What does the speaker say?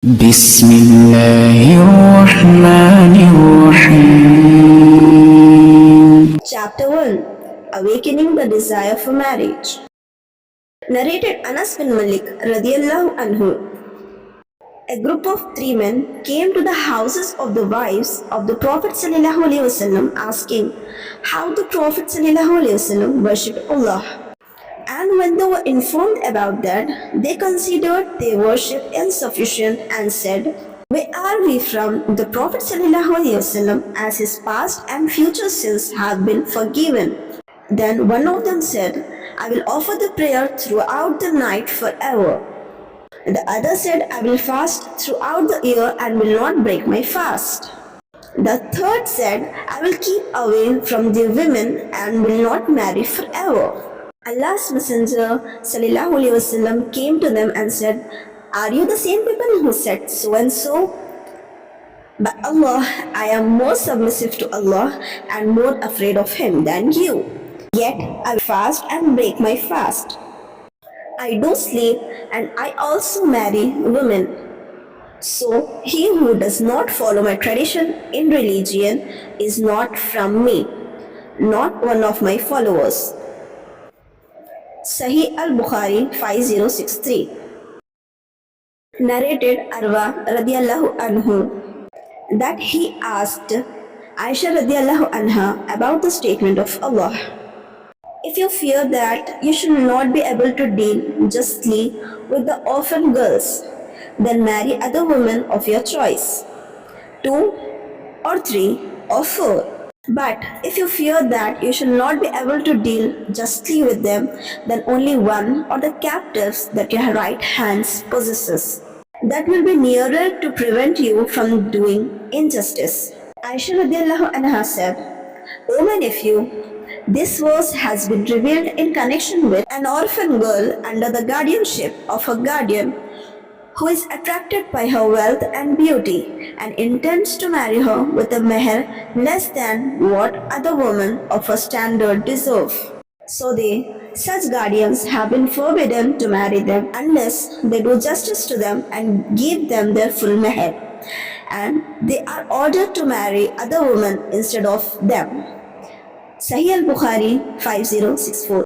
بسم الله الرحمن الرحيم. Chapter 1 Awakening the Desire for Marriage. Narrated Anas bin Malik radiallahu anhu. A group of three men came to the houses of the wives of the Prophet sallallahu alaihi wasallam, asking how the Prophet sallallahu alaihi wasallam worshipped Allah. And when they were informed about that, they considered their worship insufficient and said, "Where are we from the Prophet ﷺ, as his past and future sins have been forgiven?" Then one of them said, "I will offer the prayer throughout the night forever." The other said, "I will fast throughout the year and will not break my fast." The third said, "I will keep away from the women and will not marry forever." Allah's Messenger sallallahu alaihi wasallam came to them and said, "Are you the same people who said so and so? By Allah, I am more submissive to Allah and more afraid of Him than you. Yet I fast and break my fast. I do sleep and I also marry women. So he who does not follow my tradition in religion is not from me, not one of my followers." Sahih al-Bukhari 5063. Narrated Arwa radiallahu anhu that he asked Aisha radiallahu anha about the statement of Allah, "If you fear that you should not be able to deal justly with the orphan girls, then marry other women of your choice, 2 or 3 or 4. But if you fear that you shall not be able to deal justly with them, then only one or the captives that your right hand possesses. That will be nearer to prevent you from doing injustice." Aisha radiallahu anha said, "O my nephew, this verse has been revealed in connection with an orphan girl under the guardianship of her guardian, who is attracted by her wealth and beauty and intends to marry her with a meher less than what other women of her standard deserve. So such guardians have been forbidden to marry them unless they do justice to them and give them their full meher, and they are ordered to marry other women instead of them." Sahih al-Bukhari 5064.